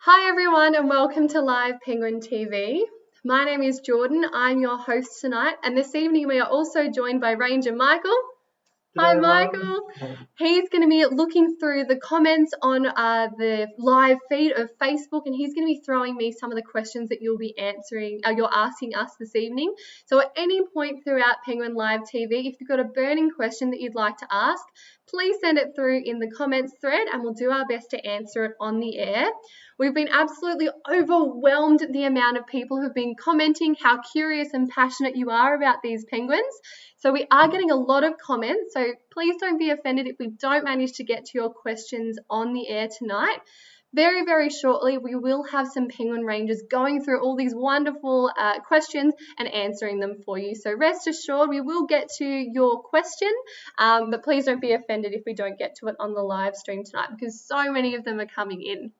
Hi everyone and welcome to Live Penguin TV. My name is Jordan, I'm your host tonight, and this evening we are also joined by Ranger Michael. Hi Michael. He's going to be looking through the comments on the live feed of Facebook, and he's going to be throwing me some of the questions that you're asking us this evening. So at any point throughout Penguin Live TV, if you've got a burning question that you'd like to ask, please send it through in the comments thread and we'll do our best to answer it on the air. We've been absolutely overwhelmed at the amount of people who've been commenting how curious and passionate you are about these penguins. So we are getting a lot of comments, so please don't be offended if we don't manage to get to your questions on the air tonight. Very, very shortly, we will have some penguin rangers going through all these wonderful questions and answering them for you. So rest assured, we will get to your question, but please don't be offended if we don't get to it on the live stream tonight because so many of them are coming in.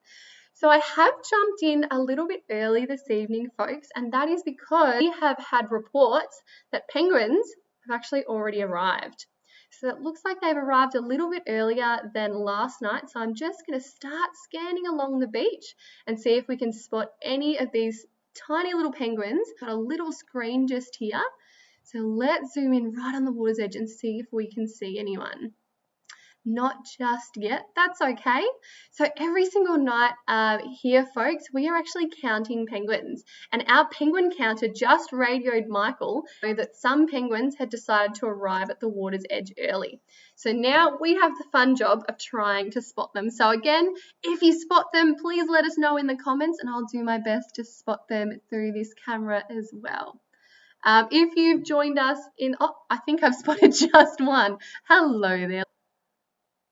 So I have jumped in a little bit early this evening, folks, and that is because we have had reports that penguins have actually already arrived. So it looks like they've arrived a little bit earlier than last night. So I'm just going to start scanning along the beach and see if we can spot any of these tiny little penguins. Got a little screen just here. So let's zoom in right on the water's edge and see if we can see anyone. Not just yet, that's okay. So every single night here, folks, we are actually counting penguins, and our penguin counter just radioed Michael that some penguins had decided to arrive at the water's edge early. So now we have the fun job of trying to spot them. So again, if you spot them, please let us know in the comments and I'll do my best to spot them through this camera as well. If you've joined us I think I've spotted just one. Hello there.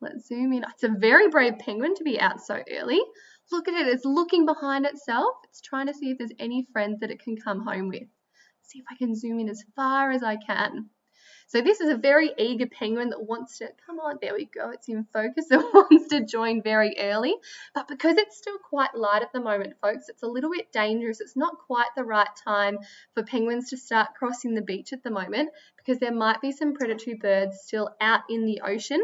Let's zoom in. It's a very brave penguin to be out so early. Look at it. It's looking behind itself. It's trying to see if there's any friends that it can come home with. See if I can zoom in as far as I can. So this is a very eager penguin that wants to, come on, there we go, it's in focus, it wants to join very early. But because it's still quite light at the moment, folks, it's a little bit dangerous. It's not quite the right time for penguins to start crossing the beach at the moment because there might be some predatory birds still out in the ocean,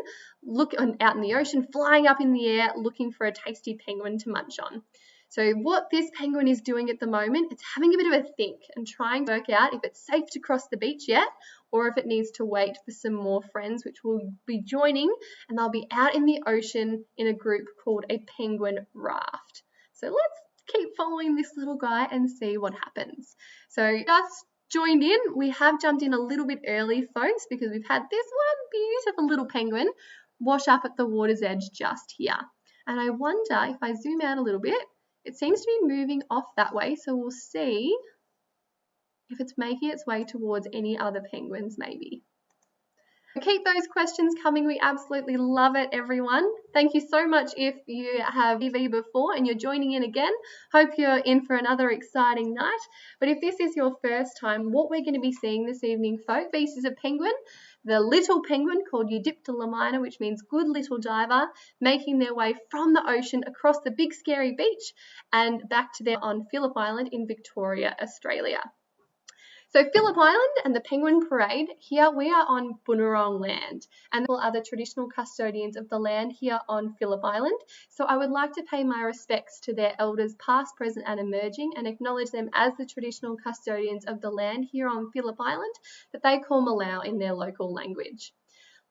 flying up in the air, looking for a tasty penguin to munch on. So what this penguin is doing at the moment, it's having a bit of a think and trying to work out if it's safe to cross the beach yet or if it needs to wait for some more friends which will be joining, and they'll be out in the ocean in a group called a penguin raft. So let's keep following this little guy and see what happens. So just joined in. We have jumped in a little bit early, folks, because we've had this one beautiful little penguin wash up at the water's edge just here. And I wonder if I zoom out a little bit, it seems to be moving off that way, so we'll see if it's making its way towards any other penguins maybe. Keep those questions coming. We absolutely love it, everyone. Thank you so much if you have TV before and you're joining in again. Hope you're in for another exciting night. But if this is your first time, what we're going to be seeing this evening, folks, species of penguin, the little penguin called Eudyptelemina, which means good little diver, making their way from the ocean across the big scary beach and back to there on Phillip Island in Victoria, Australia. So Phillip Island and the Penguin Parade, here we are on Boonwurrung land, and all other traditional custodians of the land here on Phillip Island. So I would like to pay my respects to their elders past, present and emerging and acknowledge them as the traditional custodians of the land here on Phillip Island that they call Malau in their local language.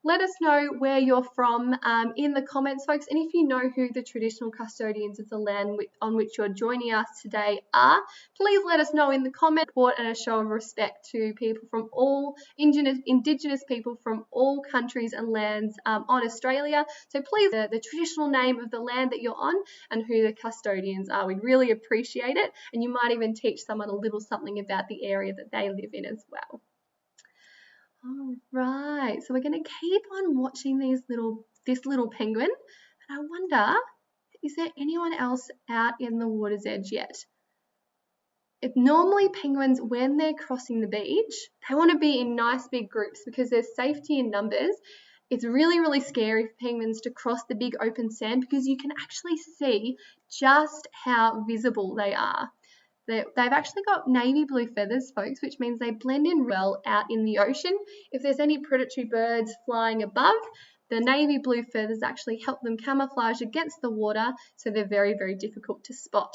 Let us know where you're from in the comments, folks, and if you know who the traditional custodians of the land on which you're joining us today are, please let us know in the comment. Support and a show of respect to people from all Indigenous people from all countries and lands on Australia. So please, the traditional name of the land that you're on and who the custodians are. We'd really appreciate it, and you might even teach someone a little something about the area that they live in as well. All right, so we're going to keep on watching this little penguin, and I wonder, is there anyone else out in the water's edge yet? Normally penguins, when they're crossing the beach, they want to be in nice big groups because there's safety in numbers. It's really, really scary for penguins to cross the big open sand because you can actually see just how visible they are. They've actually got navy blue feathers, folks, which means they blend in well out in the ocean. If there's any predatory birds flying above, The navy blue feathers actually help them camouflage against the water, so they're very, very difficult to spot.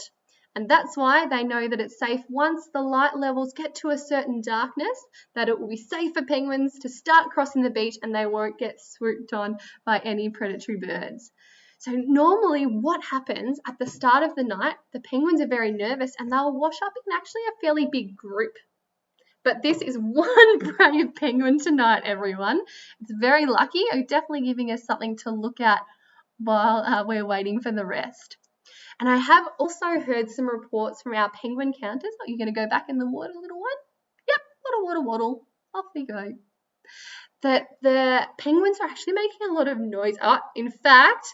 And that's why they know that it's safe once the light levels get to a certain darkness, that it will be safe for penguins to start crossing the beach and they won't get swooped on by any predatory birds. So normally what happens at the start of the night, the penguins are very nervous and they'll wash up in actually a fairly big group. But this is one brave penguin tonight, everyone. It's very lucky. It's definitely giving us something to look at while we're waiting for the rest. And I have also heard some reports from our penguin counters. Are you going to go back in the water, little one? Yep, waddle, waddle, waddle. Off we go. That the penguins are actually making a lot of noise. Oh, in fact,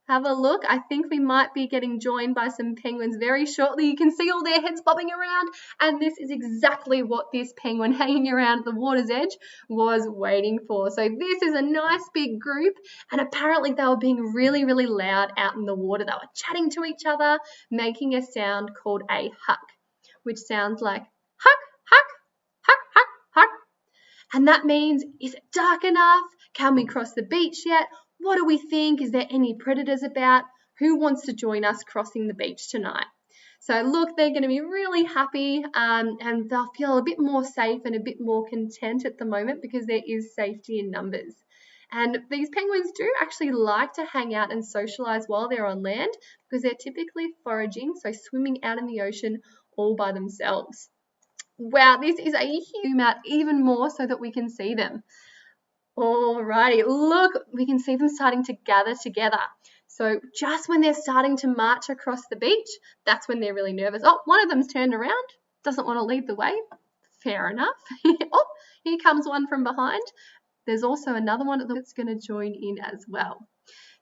have a look. I think we might be getting joined by some penguins very shortly. You can see all their heads bobbing around, and this is exactly what this penguin hanging around at the water's edge was waiting for. So this is a nice big group, and apparently they were being really, really loud out in the water. They were chatting to each other, making a sound called a huck, which sounds like huck, huck, huck, huck, huck. And that means, is it dark enough? Can we cross the beach yet? What do we think? Is there any predators about? Who wants to join us crossing the beach tonight? So look, they're going to be really happy and they'll feel a bit more safe and a bit more content at the moment because there is safety in numbers. And these penguins do actually like to hang out and socialize while they're on land because they're typically foraging, so swimming out in the ocean all by themselves. Wow, this is a huge zoom out even more so that we can see them. Alrighty, look, we can see them starting to gather together. So just when they're starting to march across the beach, that's when they're really nervous. Oh, one of them's turned around, doesn't want to lead the way. Fair enough. Oh, here comes one from behind. There's also another one that's going to join in as well.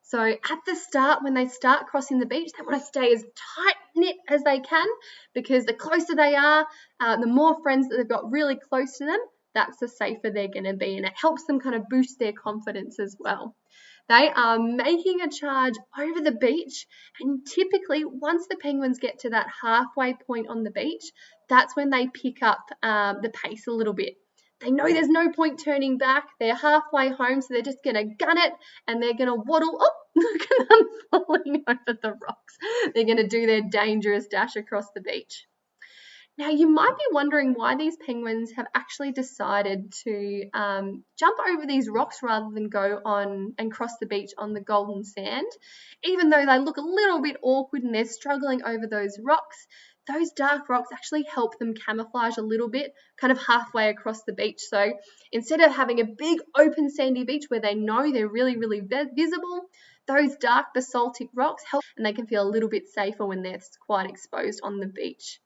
So at the start, when they start crossing the beach, they want to stay as tight-knit as they can because the closer they are, the more friends that they've got really close to them, that's the safer they're going to be, and it helps them kind of boost their confidence as well. They are making a charge over the beach, and typically once the penguins get to that halfway point on the beach, that's when they pick up the pace a little bit. They know there's no point turning back. They're halfway home, so they're just going to gun it, and they're going to waddle. Oh, look at them falling over the rocks. They're going to do their dangerous dash across the beach. Now, you might be wondering why these penguins have actually decided to jump over these rocks rather than go on and cross the beach on the golden sand. Even though they look a little bit awkward and they're struggling over those rocks, those dark rocks actually help them camouflage a little bit, kind of halfway across the beach. So instead of having a big open sandy beach where they know they're really, really visible, those dark basaltic rocks help, and they can feel a little bit safer when they're quite exposed on the beach.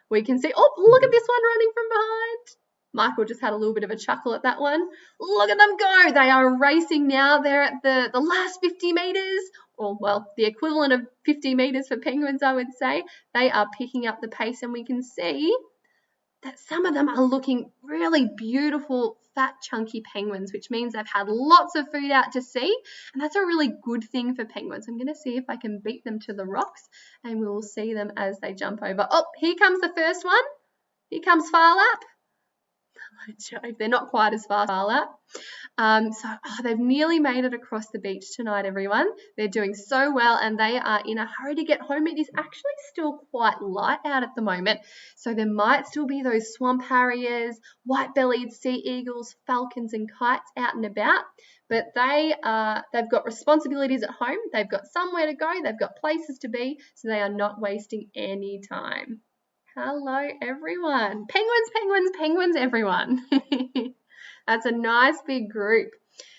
We can see, oh, look at this one running from behind. Michael just had a little bit of a chuckle at that one. Look at them go. They are racing now. They're at the last 50 metres, or, well, the equivalent of 50 metres for penguins, I would say. They are picking up the pace, and we can see that some of them are looking really beautiful, fat, chunky penguins, which means they've had lots of food out to sea, and that's a really good thing for penguins. I'm going to see if I can beat them to the rocks, and we will see them as they jump over. Oh, here comes the first one. Here comes Phar Lap. They're not quite as fast as Phar Lap. They've nearly made it across the beach tonight, everyone. They're doing so well, and they are in a hurry to get home. It is actually still quite light out at the moment, so there might still be those swamp harriers, white-bellied sea eagles, falcons, and kites out and about. But they've got responsibilities at home. They've got somewhere to go. They've got places to be, so they are not wasting any time. Hello, everyone. Penguins, penguins, penguins, everyone. That's a nice big group.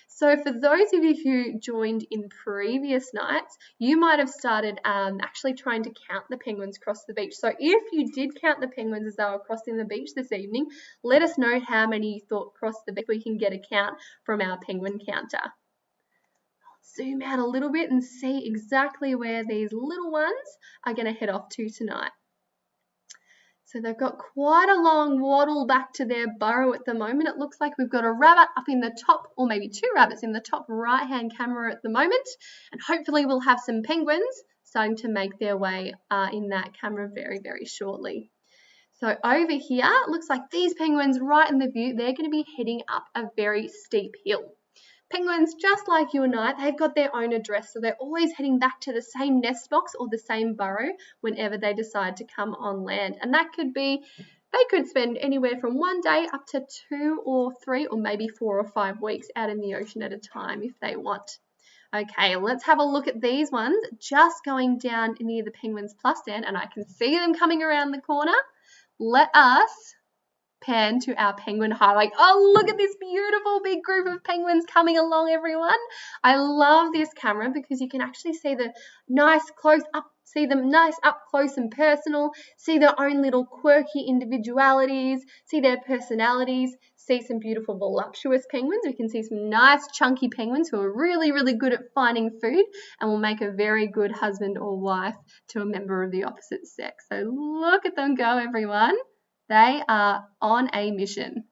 So for those of you who joined in previous nights, you might have started actually trying to count the penguins across the beach. So if you did count the penguins as they were crossing the beach this evening, let us know how many you thought crossed the beach. We can get a count from our penguin counter. I'll zoom out a little bit and see exactly where these little ones are going to head off to tonight. So they've got quite a long waddle back to their burrow at the moment. It looks like we've got a rabbit up in the top, or maybe two rabbits in the top right-hand camera at the moment. And hopefully we'll have some penguins starting to make their way in that camera very, very shortly. So over here, it looks like these penguins right in the view, they're going to be heading up a very steep hill. Penguins, just like you and I, they've got their own address, so they're always heading back to the same nest box or the same burrow whenever they decide to come on land. And that could be, they could spend anywhere from 1 day up to 2 or 3 or maybe 4 or 5 weeks out in the ocean at a time if they want. Okay, let's have a look at these ones. Just going down near the Penguins Plus stand, and I can see them coming around the corner. Let us pan to our penguin highway. Oh, look at this beautiful big group of penguins coming along, everyone. I love this camera because you can actually see the nice close up, see them nice up close and personal, see their own little quirky individualities, see their personalities, see some beautiful voluptuous penguins. We can see some nice chunky penguins who are really, really good at finding food and will make a very good husband or wife to a member of the opposite sex. So look at them go, everyone. They are on a mission.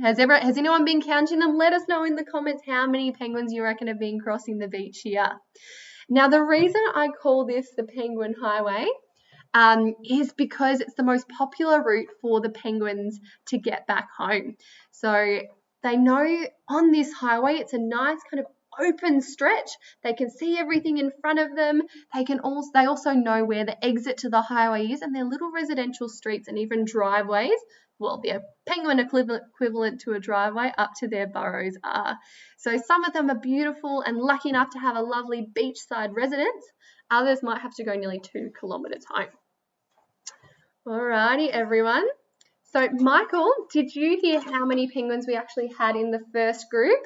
Has anyone been counting them? Let us know in the comments how many penguins you reckon have been crossing the beach here. Now, the reason I call this the Penguin Highway is because it's the most popular route for the penguins to get back home. So they know on this highway, it's a nice kind of open stretch. They can see everything in front of them. They also know where the exit to the highway is, and their little residential streets and even driveways, well, the penguin equivalent to a driveway up to their burrows are. So some of them are beautiful and lucky enough to have a lovely beachside residence. Others might have to go nearly 2 kilometres home. Alrighty, everyone. So Michael, did you hear how many penguins we actually had in the first group?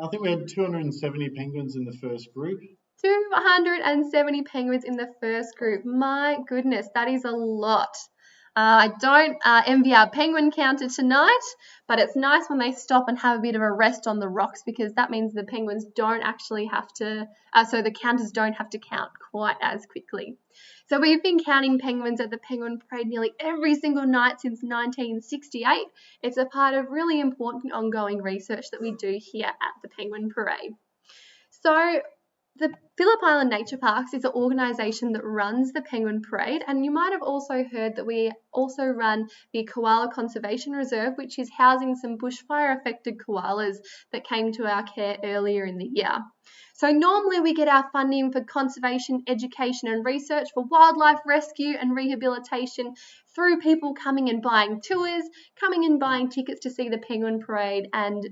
I think we had 270 penguins in the first group. 270 penguins in the first group. My goodness, that is a lot. I don't envy our penguin counter tonight, but it's nice when they stop and have a bit of a rest on the rocks, because that means the penguins don't actually have to, so the counters don't have to count quite as quickly. So we've been counting penguins at the Penguin Parade nearly every single night since 1968. It's a part of really important ongoing research that we do here at the Penguin Parade. So the Phillip Island Nature Parks is an organisation that runs the Penguin Parade, and you might have also heard that we also run the Koala Conservation Reserve, which is housing some bushfire affected koalas that came to our care earlier in the year. So normally we get our funding for conservation, education and research for wildlife rescue and rehabilitation through people coming and buying tours, coming and buying tickets to see the Penguin Parade and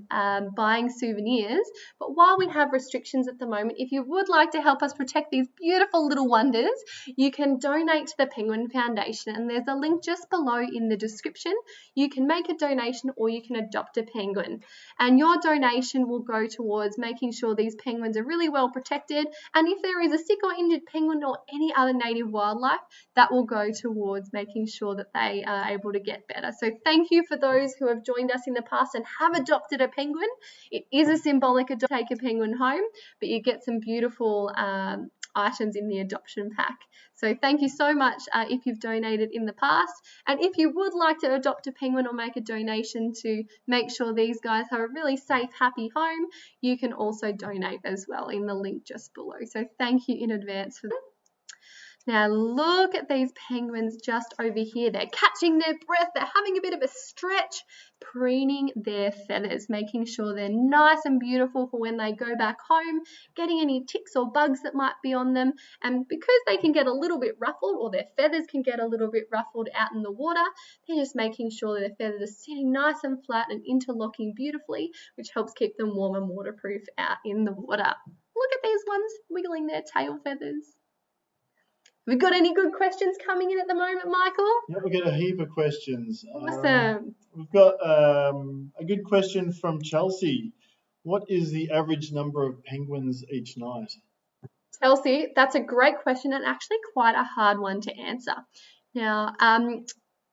buying souvenirs. But while we have restrictions at the moment, if you would like to help us protect these beautiful little wonders, you can donate to the Penguin Foundation, and there's a link just below in the description. You can make a donation or you can adopt a penguin, and your donation will go towards making sure these penguins are really well protected, and if there is a sick or injured penguin or any other native wildlife, that will go towards making sure that they are able to get better. So thank you for those who have joined us in the past and have adopted a penguin. It is a symbolic take a penguin home, but you get some beautiful items in the adoption pack. So thank you so much if you've donated in the past, and if you would like to adopt a penguin or make a donation to make sure these guys have a really safe, happy home, you can also donate as well in the link just below. So thank you in advance for that. Now look at these penguins just over here. They're catching their breath, they're having a bit of a stretch, preening their feathers, making sure they're nice and beautiful for when they go back home, getting any ticks or bugs that might be on them. And because they can get a little bit ruffled, or their feathers can get a little bit ruffled out in the water, they're just making sure that their feathers are sitting nice and flat and interlocking beautifully, which helps keep them warm and waterproof out in the water. Look at these ones wiggling their tail feathers. Have we got any good questions coming in at the moment, Michael? Yeah, we've got a heap of questions. Awesome. We've got a good question from Chelsea. What is the average number of penguins each night? Chelsea, that's a great question and actually quite a hard one to answer. Now,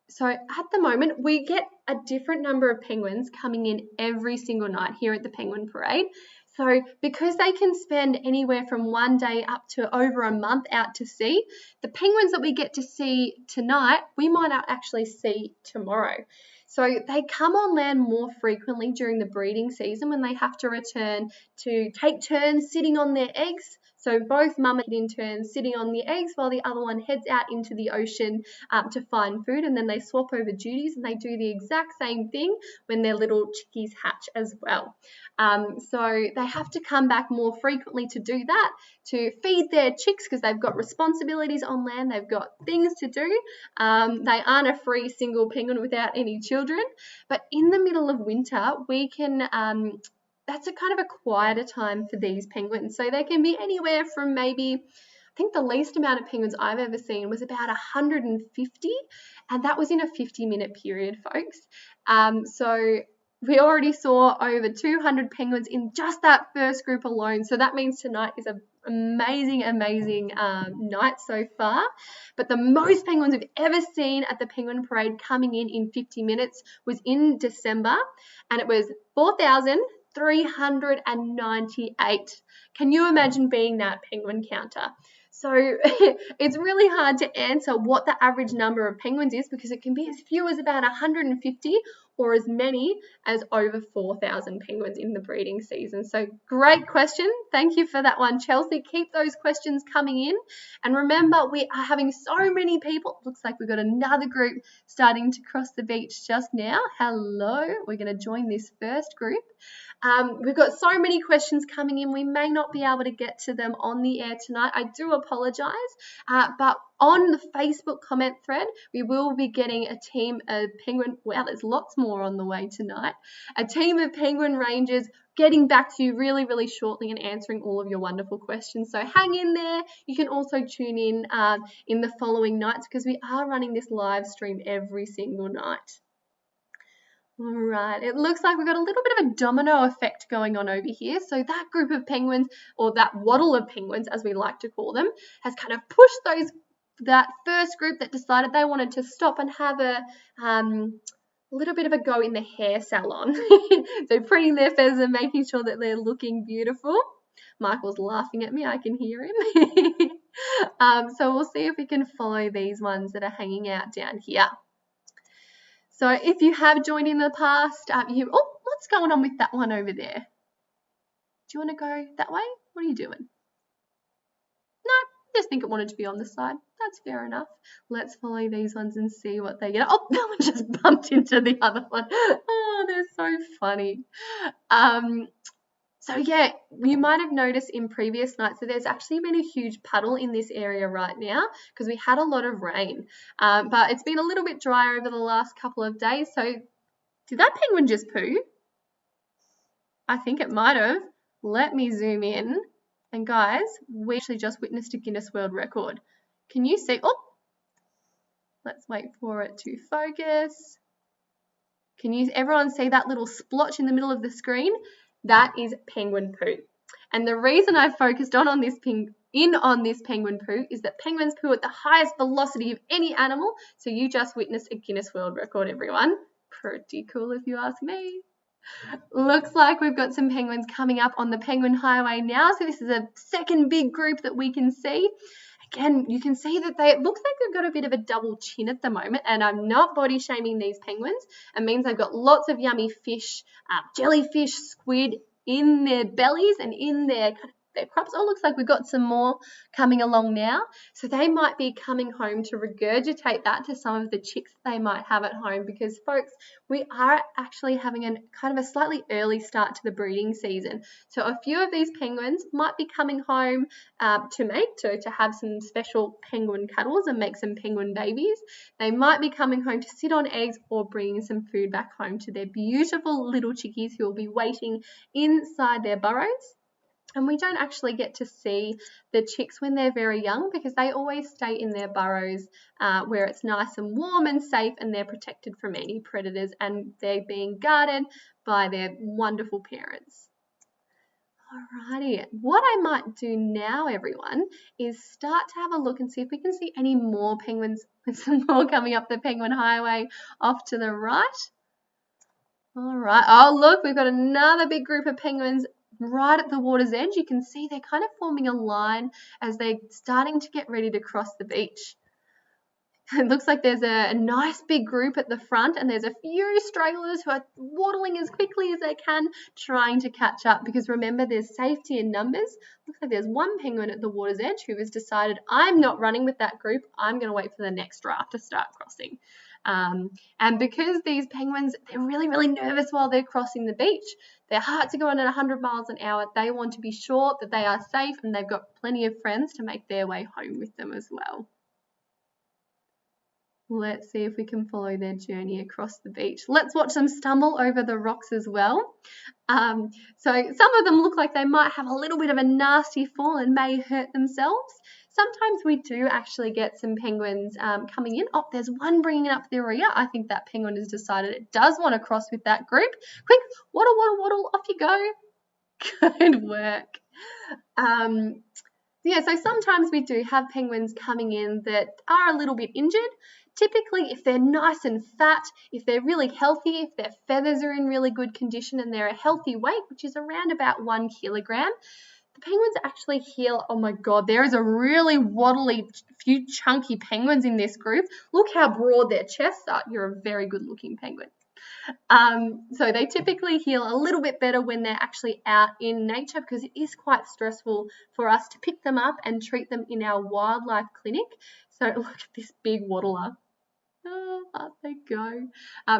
so at the moment, we get a different number of penguins coming in every single night here at the Penguin Parade. So because they can spend anywhere from 1 day up to over a month out to sea, the penguins that we get to see tonight, we might not actually see tomorrow. So they come on land more frequently during the breeding season when they have to return to take turns sitting on their eggs. So both mum and kid in turn sitting on the eggs while the other one heads out into the ocean to find food, and then they swap over duties and they do the exact same thing when their little chickies hatch as well. So they have to come back more frequently to do that, to feed their chicks because they've got responsibilities on land, they've got things to do. They aren't a free single penguin without any children. But in the middle of winter, we can that's a kind of a quieter time for these penguins. So they can be anywhere from maybe, I think the least amount of penguins I've ever seen was about 150, and that was in a 50-minute period, folks. So we already saw over 200 penguins in just that first group alone. So that means tonight is an amazing night so far. But the most penguins we've ever seen at the Penguin Parade coming in 50 minutes was in December, and it was 4,398. Can you imagine being that penguin counter? So it's really hard to answer what the average number of penguins is, because it can be as few as about 150 or as many as over 4,000 penguins in the breeding season. So great question. Thank you for that one, Chelsea. Keep those questions coming in. And remember, we are having so many people. Looks like we've got another group starting to cross the beach just now. Hello. We're going to join this first group. We've got so many questions coming in. We may not be able to get to them on the air tonight. I do apologise, but on the Facebook comment thread, we will be getting a team of penguin, wow, there's lots more on the way tonight, a team of penguin rangers getting back to you really, really shortly and answering all of your wonderful questions. So hang in there. You can also tune in the following nights, because we are running this live stream every single night. All right, it looks like we've got a little bit of a domino effect going on over here. So that group of penguins, or that waddle of penguins as we like to call them, has kind of pushed that first group that decided they wanted to stop and have a little bit of a go in the hair salon. So printing their feathers and making sure that they're looking beautiful. Michael's laughing at me, I can hear him. So we'll see if we can follow these ones that are hanging out down here. So if you have joined in the past, what's going on with that one over there? Do you want to go that way? What are you doing? No, just think it wanted to be on the side. That's fair enough. Let's follow these ones and see what they get. Oh, that one just bumped into the other one. Oh, they're so funny. So yeah, you might have noticed in previous nights that there's actually been a huge puddle in this area right now because we had a lot of rain. But it's been a little bit drier over the last couple of days. So did that penguin just poo? I think it might have. Let me zoom in. And guys, we actually just witnessed a Guinness World Record. Can you see? Oh, let's wait for it to focus. Can you everyone see that little splotch in the middle of the screen? That is penguin poo. And the reason I focused on this penguin poo is that penguins poo at the highest velocity of any animal. So you just witnessed a Guinness World Record, everyone. Pretty cool if you ask me. Looks like we've got some penguins coming up on the Penguin Highway now. So this is a second big group that we can see. Again, you can see that it looks like they've got a bit of a double chin at the moment, and I'm not body shaming these penguins. It means they've got lots of yummy fish, jellyfish, squid in their bellies and in their crops. Oh, looks like we've got some more coming along now. So they might be coming home to regurgitate that to some of the chicks they might have at home, because folks, we are actually having a kind of a slightly early start to the breeding season. So a few of these penguins might be coming home to mate, to have some special penguin cuddles and make some penguin babies. They might be coming home to sit on eggs or bringing some food back home to their beautiful little chickies who will be waiting inside their burrows. And we don't actually get to see the chicks when they're very young, because they always stay in their burrows where it's nice and warm and safe, and they're protected from any predators, and they're being guarded by their wonderful parents. Alrighty, what I might do now, everyone, is start to have a look and see if we can see any more penguins. With some more coming up the Penguin Highway off to the right. All right. Oh, look, we've got another big group of penguins right at the water's edge. You can see they're kind of forming a line as they're starting to get ready to cross the beach. It looks like there's a nice big group at the front, and there's a few stragglers who are waddling as quickly as they can, trying to catch up, because remember, there's safety in numbers. Looks like there's one penguin at the water's edge who has decided, I'm not running with that group, I'm going to wait for the next draft to start crossing. And because these penguins, they're really, really nervous while they're crossing the beach. Their hearts are going at 100 miles an hour. They want to be sure that they are safe and they've got plenty of friends to make their way home with them as well. Let's see if we can follow their journey across the beach. Let's watch them stumble over the rocks as well. So some of them look like they might have a little bit of a nasty fall and may hurt themselves. Sometimes we do actually get some penguins coming in. Oh, there's one bringing up the rear. I think that penguin has decided it does want to cross with that group. Quick, waddle, waddle, waddle, off you go. Good work. Yeah, so sometimes we do have penguins coming in that are a little bit injured. Typically, if they're nice and fat, if they're really healthy, if their feathers are in really good condition and they're a healthy weight, which is around about 1 kilogram, the penguins actually heal. Oh my God, there is a really waddly, few chunky penguins in this group. Look how broad their chests are. You're a very good looking penguin. So they typically heal a little bit better when they're actually out in nature, because it is quite stressful for us to pick them up and treat them in our wildlife clinic. So look at this big waddler. Oh, up they go.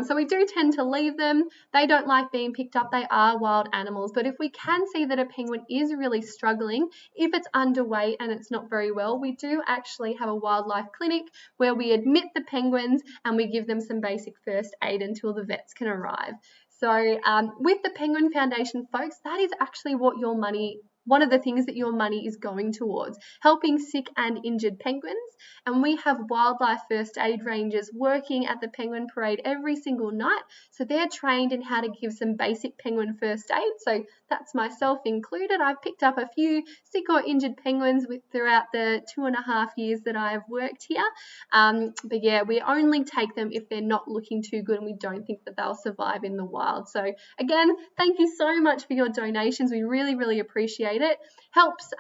So we do tend to leave them. They don't like being picked up. They are wild animals. But if we can see that a penguin is really struggling, if it's underweight and it's not very well, we do actually have a wildlife clinic where we admit the penguins and we give them some basic first aid until the vets can arrive. So with the Penguin Foundation, folks, that is actually what your money, one of the things that your money is going towards, helping sick and injured penguins. And we have wildlife first aid rangers working at the Penguin Parade every single night. So they're trained in how to give some basic penguin first aid. So that's myself included. I've picked up a few sick or injured penguins throughout the 2.5 years that I've worked here. But yeah, we only take them if they're not looking too good and we don't think that they'll survive in the wild. So again, thank you so much for your donations. We really, really appreciate it. Helps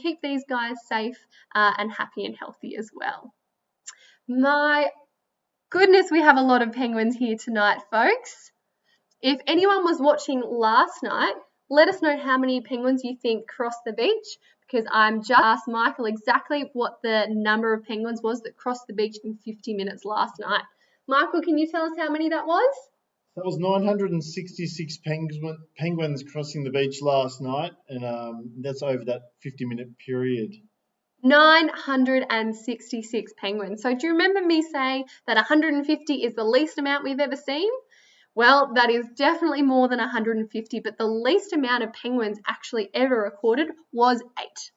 keep these guys safe and happy and healthy as well. My goodness, we have a lot of penguins here tonight, folks. If anyone was watching last night, let us know how many penguins you think crossed the beach, because I'm just asked Michael exactly what the number of penguins was that crossed the beach in 50 minutes last night. Michael, can you tell us how many that was? That was 966 penguins crossing the beach last night, and that's over that 50-minute period. 966 penguins. So do you remember me saying that 150 is the least amount we've ever seen? Well, that is definitely more than 150, but the least amount of penguins actually ever recorded was 8.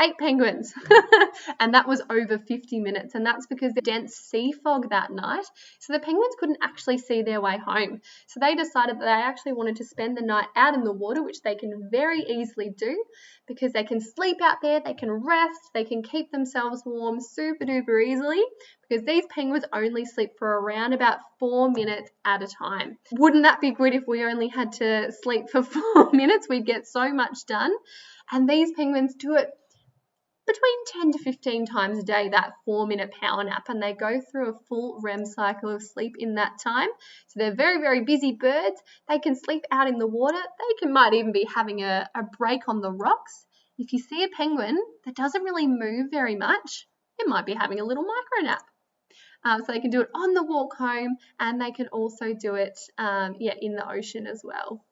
8 penguins. And that was over 50 minutes. And that's because the dense sea fog that night. So the penguins couldn't actually see their way home. So they decided that they actually wanted to spend the night out in the water, which they can very easily do because they can sleep out there, they can rest, they can keep themselves warm super duper easily, because these penguins only sleep for around about 4 minutes at a time. Wouldn't that be good if we only had to sleep for 4 minutes? We'd get so much done. And these penguins do it between 10 to 15 times a day, that 4-minute power nap, and they go through a full REM cycle of sleep in that time. So they're very, very busy birds. They can sleep out in the water. They might even be having a break on the rocks. If you see a penguin that doesn't really move very much, it might be having a little micro nap. So they can do it on the walk home, and they can also do it in the ocean as well.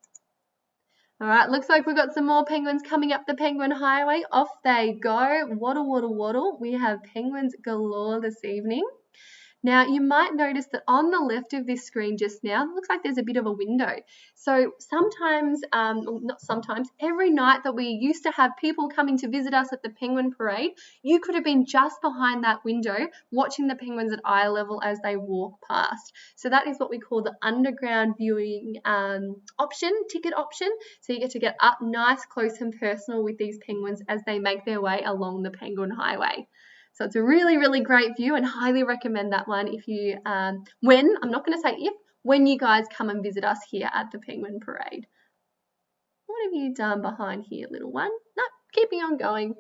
All right, looks like we've got some more penguins coming up the Penguin Highway. Off they go. Waddle, waddle, waddle. We have penguins galore this evening. Now, you might notice that on the left of this screen just now, it looks like there's a bit of a window. So sometimes, not sometimes, every night that we used to have people coming to visit us at the Penguin Parade, you could have been just behind that window watching the penguins at eye level as they walk past. So that is what we call the underground viewing ticket option. So you get to get up nice, close and personal with these penguins as they make their way along the Penguin Highway. So it's a really, really great view, and highly recommend that one if you, I'm not going to say if, when you guys come and visit us here at the Penguin Parade. What have you done behind here, little one? No, keeping on going.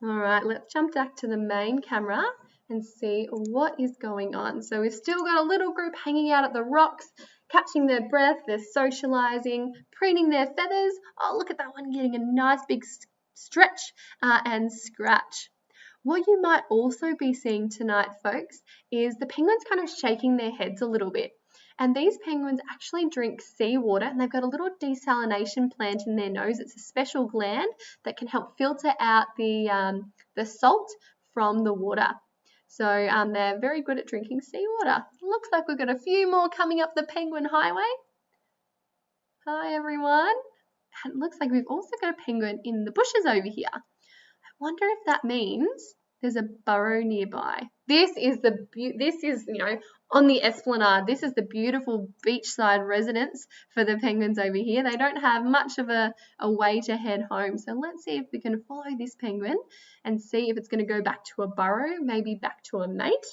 All right, let's jump back to the main camera. and see what is going on. So we've still got a little group hanging out at the rocks, catching their breath, they're socialising, preening their feathers. Oh, look at that one getting a nice big stretch and scratch. What you might also be seeing tonight, folks, is the penguins kind of shaking their heads a little bit. And these penguins actually drink seawater, and they've got a little desalination plant in their nose. It's a special gland that can help filter out the salt from the water. So they're very good at drinking seawater. Looks like we've got a few more coming up the Penguin Highway. Hi, everyone. And it looks like we've also got a penguin in the bushes over here. I wonder if that means there's a burrow nearby. This is on the Esplanade. This is the beautiful beachside residence for the penguins over here. They don't have much of a way to head home. So let's see if we can follow this penguin and see if it's going to go back to a burrow, maybe back to a mate,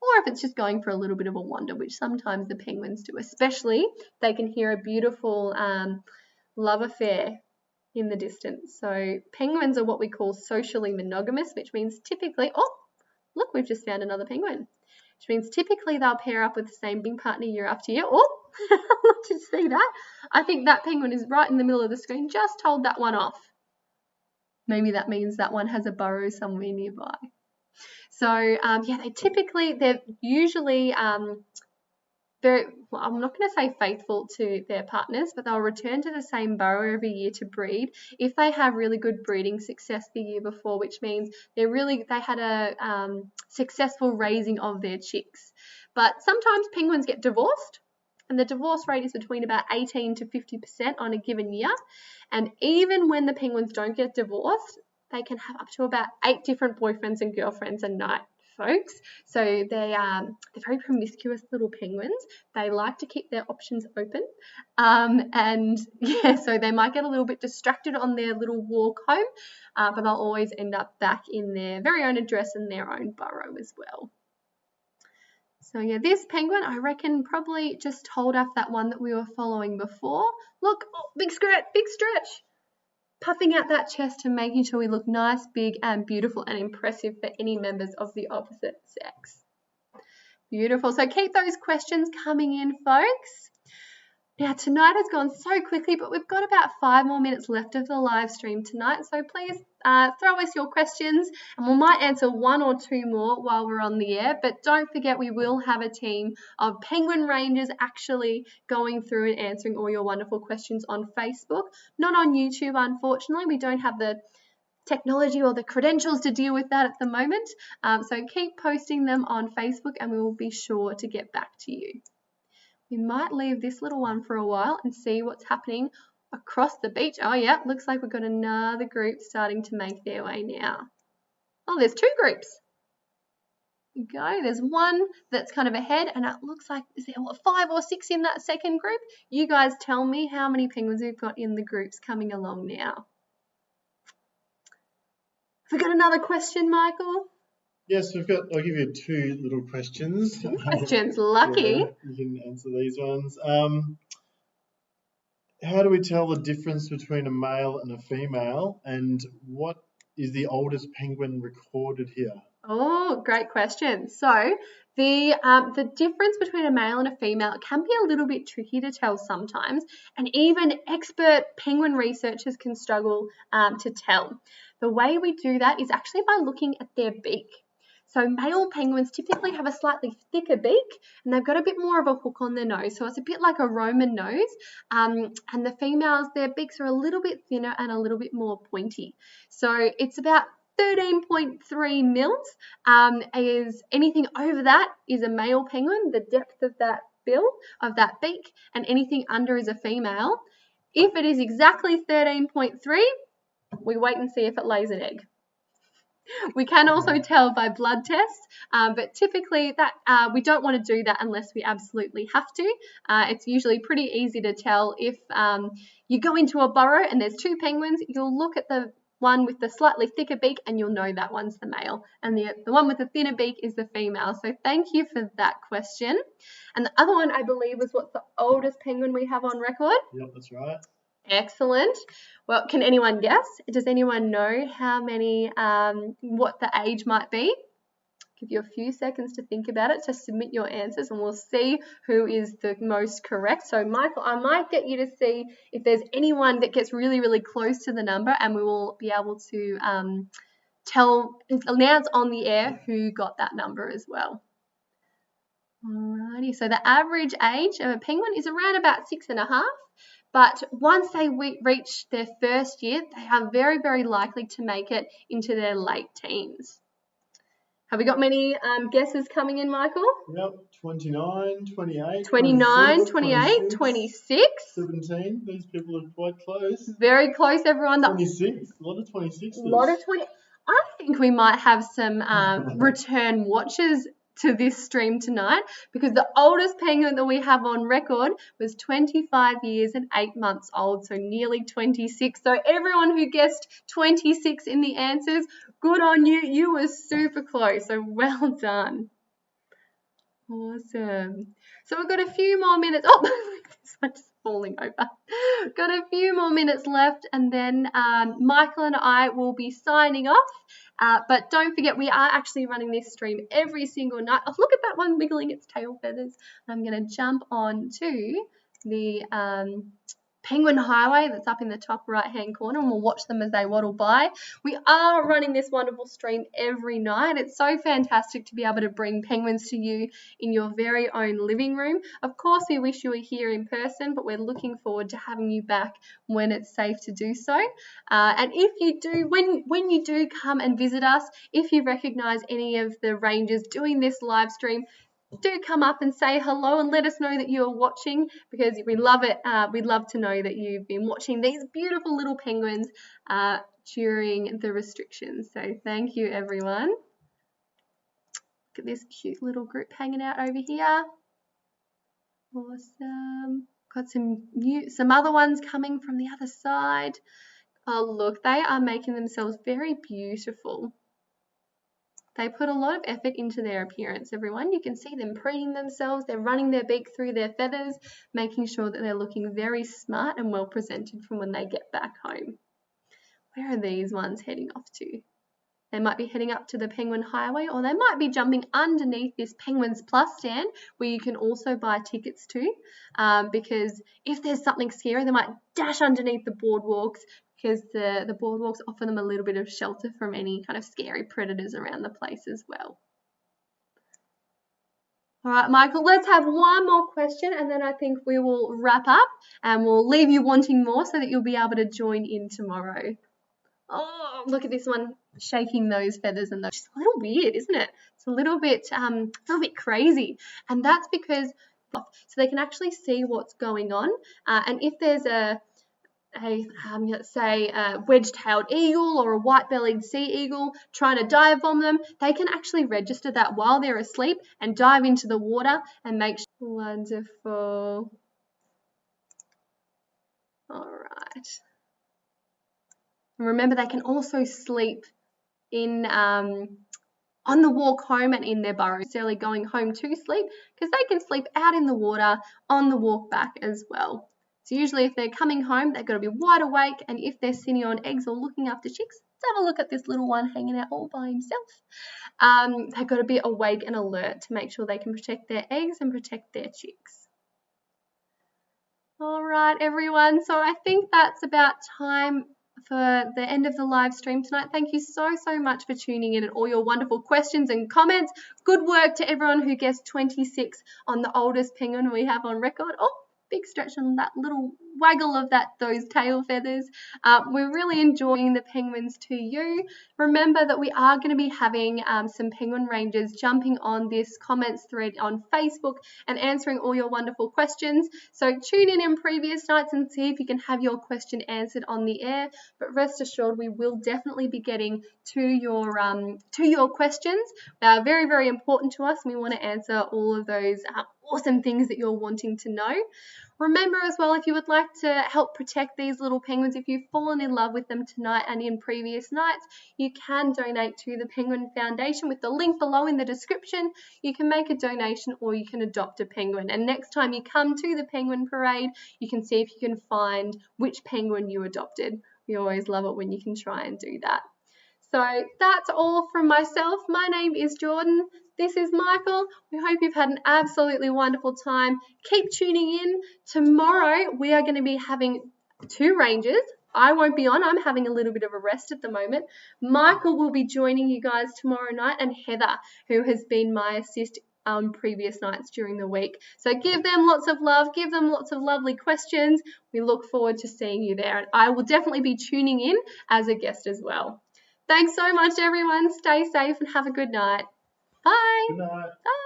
or if it's just going for a little bit of a wander, which sometimes the penguins do, especially if they can hear a beautiful love affair in the distance. So penguins are what we call socially monogamous, which means typically, oh, look, we've just found another penguin, which means typically they'll pair up with the same big partner year after year. Oh, did you see that? I think that penguin is right in the middle of the screen. Just hold that one off. Maybe that means that one has a burrow somewhere nearby. So yeah, they're usually I'm not going to say faithful to their partners, but they'll return to the same burrow every year to breed if they have really good breeding success the year before, which means they had a successful raising of their chicks. But sometimes penguins get divorced, and the divorce rate is between about 18 to 50% on a given year. And even when the penguins don't get divorced, they can have up to about 8 different boyfriends and girlfriends a night, folks. So they're very promiscuous little penguins. They like to keep their options open, and yeah, so they might get a little bit distracted on their little walk home, but they'll always end up back in their very own address and their own burrow as well. So yeah, this penguin, I reckon, probably just told off that one that we were following before. Look, oh, big stretch, puffing out that chest and making sure we look nice, big and beautiful and impressive for any members of the opposite sex. Beautiful. So keep those questions coming in, folks. Now, tonight has gone so quickly, but we've got about 5 more minutes left of the live stream tonight. So please throw us your questions, and we might answer 1 or 2 more while we're on the air. But don't forget, we will have a team of penguin rangers actually going through and answering all your wonderful questions on Facebook. Not on YouTube, unfortunately. We don't have the technology or the credentials to deal with that at the moment. So keep posting them on Facebook, and we will be sure to get back to you. We might leave this little one for a while and see what's happening across the beach. Oh yeah, looks like we've got another group starting to make their way now. Oh, there's 2 groups. There you go. There's one that's kind of ahead, and it looks like, is there 5 or 6 in that second group? You guys tell me how many penguins we've got in the groups coming along now. Have we got another question, Michael? Yes, I'll give you 2 little questions. 2 questions, lucky. Yeah, you can answer these ones. How do we tell the difference between a male and a female, and what is the oldest penguin recorded here? Oh, great question. So the difference between a male and a female can be a little bit tricky to tell sometimes, and even expert penguin researchers can struggle to tell. The way we do that is actually by looking at their beak. So male penguins typically have a slightly thicker beak, and they've got a bit more of a hook on their nose. So it's a bit like a Roman nose. And the females, their beaks are a little bit thinner and a little bit more pointy. So it's about 13.3 mils. Is anything over that is a male penguin, the depth of that bill, of that beak, and anything under is a female. If it is exactly 13.3, we wait and see if it lays an egg. We can also tell by blood tests, but typically that we don't want to do that unless we absolutely have to. It's usually pretty easy to tell if you go into a burrow and there's 2 penguins, you'll look at the one with the slightly thicker beak and you'll know that one's the male, and the one with the thinner beak is the female. So thank you for that question. And the other one, I believe, was what's the oldest penguin we have on record? Yep, that's right. Excellent. Well, can anyone guess? Does anyone know how many, what the age might be? give you a few seconds to think about it, to submit your answers, and we'll see who is the most correct. So Michael, I might get you to see if there's anyone that gets really, really close to the number, and we will be able to announce on the air who got that number as well. Alrighty, so the average age of a penguin is around about 6.5, but once they reach their first year, they are very, very likely to make it into their late teens. Have we got many guesses coming in, Michael? Yep, 29, 28, 29, 26, 28, 26. 17, these people are quite close. Very close, everyone. 26, a lot of 26. A lot of 20. I think we might have some return watchers to this stream tonight, because the oldest penguin that we have on record was 25 years and 8 months old, so nearly 26. So everyone who guessed 26 in the answers, good on you. You were super close, so well done. Awesome. So we've got a few more minutes. Oh, this one's falling over. Got a few more minutes left, and then Michael and I will be signing off. But don't forget, we are actually running this stream every single night. Oh, look at that one wiggling its tail feathers. I'm going to jump on to the Penguin Highway that's up in the top right-hand corner, and we'll watch them as they waddle by. We are running this wonderful stream every night. It's so fantastic to be able to bring penguins to you in your very own living room. Of course, we wish you were here in person, but we're looking forward to having you back when it's safe to do so. And if you do, when you do come and visit us, if you recognise any of the rangers doing this live stream, do come up and say hello and let us know that you're watching, because we love it. We'd love to know that you've been watching these beautiful little penguins during the restrictions. So thank you, everyone. Look at this cute little group hanging out over here. Awesome. Got some other ones coming from the other side. Oh, look, they are making themselves very beautiful. They put a lot of effort into their appearance, everyone. You can see them preening themselves. They're running their beak through their feathers, making sure that they're looking very smart and well presented from when they get back home. Where are these ones heading off to? They might be heading up to the Penguin Highway, or they might be jumping underneath this Penguins Plus stand, where you can also buy tickets to, because if there's something scary, they might dash underneath the boardwalks, because the boardwalks offer them a little bit of shelter from any kind of scary predators around the place as well. All right, Michael, let's have one more question, and then I think we will wrap up, and we'll leave you wanting more so that you'll be able to join in tomorrow. Oh, look at this one shaking those feathers, and those. It's a little weird, isn't it? It's a little bit crazy, and that's because so they can actually see what's going on, and if there's let's say a wedge-tailed eagle or a white-bellied sea eagle trying to dive bomb them, they can actually register that while they're asleep and dive into the water and make sure. Wonderful. All right. And remember, they can also sleep in on the walk home and in their burrows, necessarily going home to sleep, because they can sleep out in the water on the walk back as well. So usually if they're coming home, they've got to be wide awake, and if they're sitting on eggs or looking after chicks, let's have a look at this little one hanging out all by himself. They've got to be awake and alert to make sure they can protect their eggs and protect their chicks. All right, everyone. So I think that's about time for the end of the live stream tonight. Thank you so much for tuning in and all your wonderful questions and comments. Good work to everyone who guessed 26 on the oldest penguin we have on record. Oh, big stretch on that little waggle of those tail feathers. We're really enjoying the penguins to you. Remember that we are going to be having some penguin rangers jumping on this comments thread on Facebook and answering all your wonderful questions. So tune in previous nights and see if you can have your question answered on the air. But rest assured, we will definitely be getting to your questions. They are very, very important to us, and we want to answer all of those awesome things that you're wanting to know. Remember as well, if you would like to help protect these little penguins, if you've fallen in love with them tonight and in previous nights, you can donate to the Penguin Foundation with the link below in the description. You can make a donation or you can adopt a penguin. And next time you come to the Penguin Parade, you can see if you can find which penguin you adopted. We always love it when you can try and do that. So that's all from myself. My name is Jordan. This is Michael. We hope you've had an absolutely wonderful time. Keep tuning in. Tomorrow we are going to be having 2 ranges. I won't be on. I'm having a little bit of a rest at the moment. Michael will be joining you guys tomorrow night, and Heather, who has been my assist previous nights during the week. So give them lots of love. Give them lots of lovely questions. We look forward to seeing you there. And I will definitely be tuning in as a guest as well. Thanks so much, everyone. Stay safe and have a good night. Bye. Good night. Bye.